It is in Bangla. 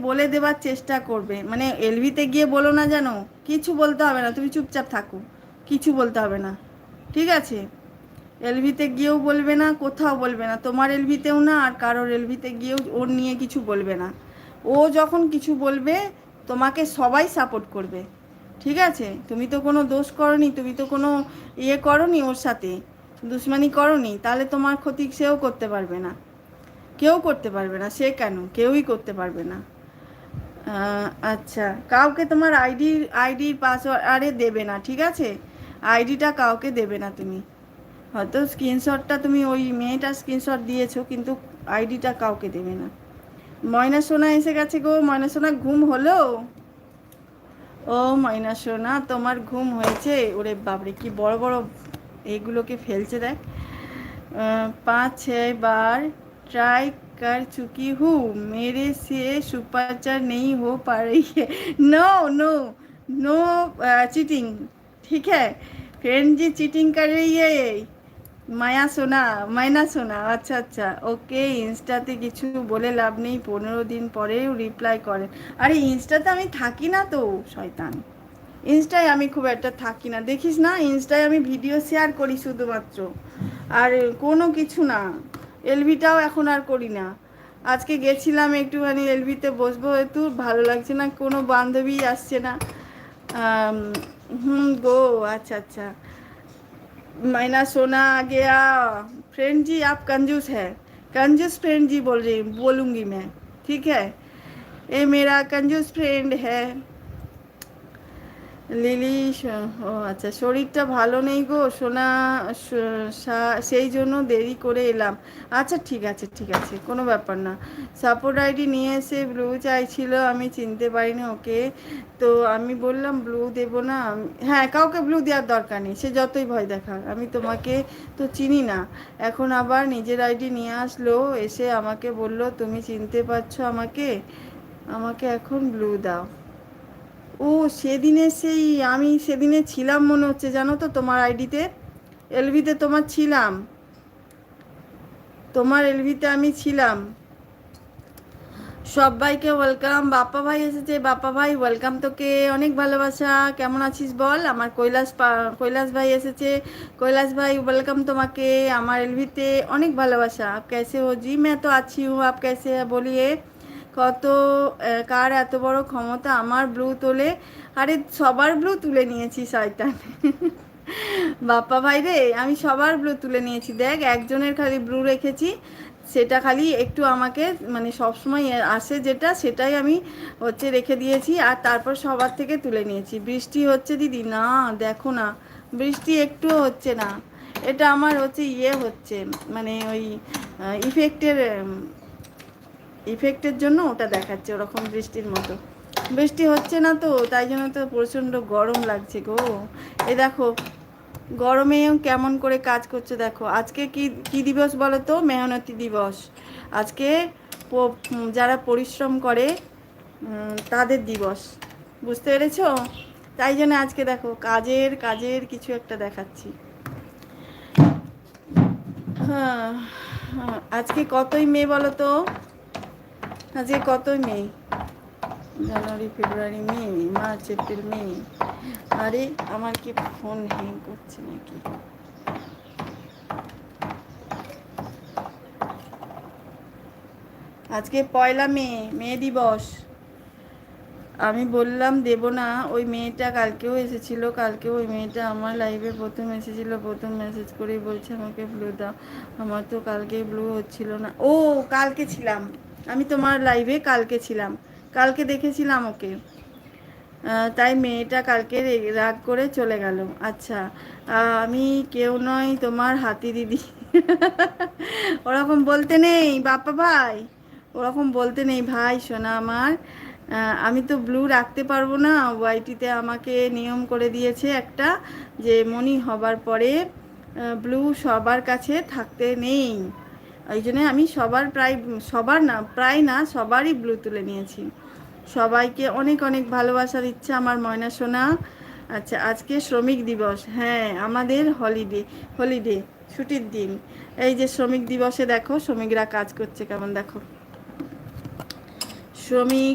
বলে দেওয়ার চেষ্টা করবে, মানে এলভিতে গিয়ে বলো না জানো, কিছু বলতে হবে না, তুমি চুপচাপ থাকো, কিছু বলতে হবে না, ঠিক আছে? এলভিতে গিয়েও বলবে না, কোথাও বলবে না, তোমার এলভিতেও না, আর কারোর এলভিতে গিয়েও ওর নিয়ে কিছু বলবে না। ও যখন কিছু বলবে তোমাকে সবাই সাপোর্ট করবে, ঠিক আছে? তুমি তো কোনো দোষ করনি, তুমি তো কোনো করনি ওর সাথে, দুশ্মনী করনি, তাহলে তোমার ক্ষতি সেও করতে পারবে না, কেউ করতে পারবে না, সে কেন, কেউই করতে পারবে না। আচ্ছা, কাউকে তোমার আইডির পাসওয়ার্ড আরে দেবে না, ঠিক আছে? আইডিটা কাউকে দেবে না তুমি, হয়তো স্ক্রিনশটটা তুমি ওই মেয়েটার স্ক্রিনশট দিয়েছো, কিন্তু আইডিটা কাউকে দেবে না। ময়না সোনা এসে গেছে গো, ময়না সোনা ঘুম হলো? ও ময়না সোনা, তোমার ঘুম হয়েছে? ওরে বাপরে, কি বড় বড় এইগুলোকে ফেলছে দেখ। 5-6 बार ट्राई कर चुकी हूँ, मेरे से सुपरचार नहीं हो पा रही है। नो नो नो चीटिंग, ठीक है? फ्रेंड जी चीटिंग कर रही है ये। মায়া সোনা, মাইনা সোনা, আচ্ছা আচ্ছা, ওকে। ইনস্টাতে কিছু বলে লাভ নেই, 15 দিন পরেও রিপ্লাই করেন। আরে ইনস্টাতে আমি থাকি না তো, শয়তান। ইনস্টায় আমি খুব একটা থাকি না, দেখিস না, ইনস্টায় আমি ভিডিও শেয়ার করি শুধুমাত্র, আর কোনো কিছু না। এলভিটাও এখন আর করি না। আজকে গেছিলাম একটুখানি এলভিতে বসবো, একটু ভালো লাগছে না, কোনো বান্ধবী আসছে না। গো, अच्छा अच्छा। मैना सोना आ गया। फ्रेंड जी आप कंजूस है, कंजूस फ्रेंड जी बोल रही बोलूँगी मैं, ठीक है? ये मेरा कंजूस फ्रेंड है। লিলি, ও আচ্ছা, শরীরটা ভালো নেই গো সোনা, সেই জন্য দেরি করে এলাম। আচ্ছা ঠিক আছে, ঠিক আছে, কোনো ব্যাপার না। সাপোর্ট আইডি নিয়ে এসে ব্লু চাইছিল, আমি চিনতে পারিনি ওকে, তো আমি বললাম ব্লু দেবো না। হ্যাঁ, কাউকে ব্লু দেওয়ার দরকার নেই, সে যতই ভয় দেখাক, আমি তোমাকে তো চিনি না। এখন আবার নিজের আইডি নিয়ে আসলো, এসে আমাকে বলল তুমি চিনতে পারছো আমাকে, আমাকে এখন ব্লু দাও। ও সেদিনে সেই, আমি সেদিনে ছিলাম মনে হচ্ছে, জানো তো, তোমার আইডিতে, এলভিতে তোমার ছিলাম, তোমার এলভিতে আমি ছিলাম। সবাইকে ওয়েলকাম। বাপ্পা ভাই এসেছে, বাপ্পা ভাই ওয়েলকাম তোকে, অনেক ভালোবাসা। কেমন আছিস বল? আমার কৈলাস ভাই এসেছে, কৈলাস ভাই ওয়েলকাম তোমাকে আমার এলভিতে, অনেক ভালোবাসা। আপ कैसे हो जी? मैं तो अच्छी हूँ, आप कैसे है बोलिए। কত কার এত বড় ক্ষমতা আমার ব্লু তোলে? আরে সবার ব্লু তুলে নিয়েছি শয়তান। বাপ্পা ভাই রে, আমি সবার ব্লু তুলে নিয়েছি, দেখ একজনের খালি ব্লু রেখেছি, সেটা খালি একটু আমাকে, মানে সবসময় আসে যেটা, সেটাই আমি হচ্ছে রেখে দিয়েছি, আর তারপর সবার থেকে তুলে নিয়েছি। বৃষ্টি হচ্ছে দিদি? না, দেখো না, বৃষ্টি একটুও হচ্ছে না। এটা আমার হচ্ছে হচ্ছে, মানে ওই ইফেক্টের ইফেক্টের জন্য ওটা দেখাচ্ছে ওরকম বৃষ্টির মতো। বৃষ্টি হচ্ছে না তো, তাই জন্য তো প্রচণ্ড গরম লাগছে গো। এই দেখো, গরমেও কেমন করে কাজ করছে দেখো। আজকে কি কি দিবস বলো তো? মেহনতি দিবস আজকে। যারা পরিশ্রম করে তাদের দিবস, বুঝতে পেরেছো? তাই জন্য আজকে দেখো কাজের কাজের কিছু একটা দেখাচ্ছি। হ্যাঁ, আজকে কতই মে বলো তো? আজকে কতই মে? জানুয়ারি, ফেব্রুয়ারি, মে, মার্চ, এপ্রিল, মে। আরে আমার কি ফোন হ্যাং করছে নাকি? আজকে 1 মে, মে দিবস। আমি বললাম দেব না, ওই মেয়েটা কালকেও এসেছিল, কালকে ওই মেয়েটা আমার লাইভে প্রথম এসেছিল, প্রথম মেসেজ করেই বলছে আমাকে ব্লু দাও। আমার তো কালকে ব্লু হচ্ছিল না। ও কালকে ছিলাম আমি তোমার লাইভে, কালকে ছিলাম, কালকে দেখেছিলাম ওকে, তাই মেয়েটা কালকে রাগ করে চলে গেল। আচ্ছা, আমি কেউ নয় তোমার হাতি দিদি। ওরকম বলতে নেই বাপ্পা ভাই, ওরকম বলতে নেই ভাই সোনা আমার। আমি তো ব্লু রাখতে পারবো না, ওয়াইটিতে আমাকে নিয়ম করে দিয়েছে একটা, যে মনি হবার পরে ব্লু সবার কাছে থাকতে নেই। ওই জন্য আমি সবার না, প্রায় না, সবারই ব্লু তুলে নিয়েছি। সবাইকে অনেক অনেক ভালোবাসা দিচ্ছে আমার ময়না সোনা। আচ্ছা, আজকে শ্রমিক দিবস, হ্যাঁ আমাদের হলিডে, ছুটির দিন। এই যে শ্রমিক দিবসে দেখো শ্রমিকরা কাজ করছে কেমন, দেখো শ্রমিক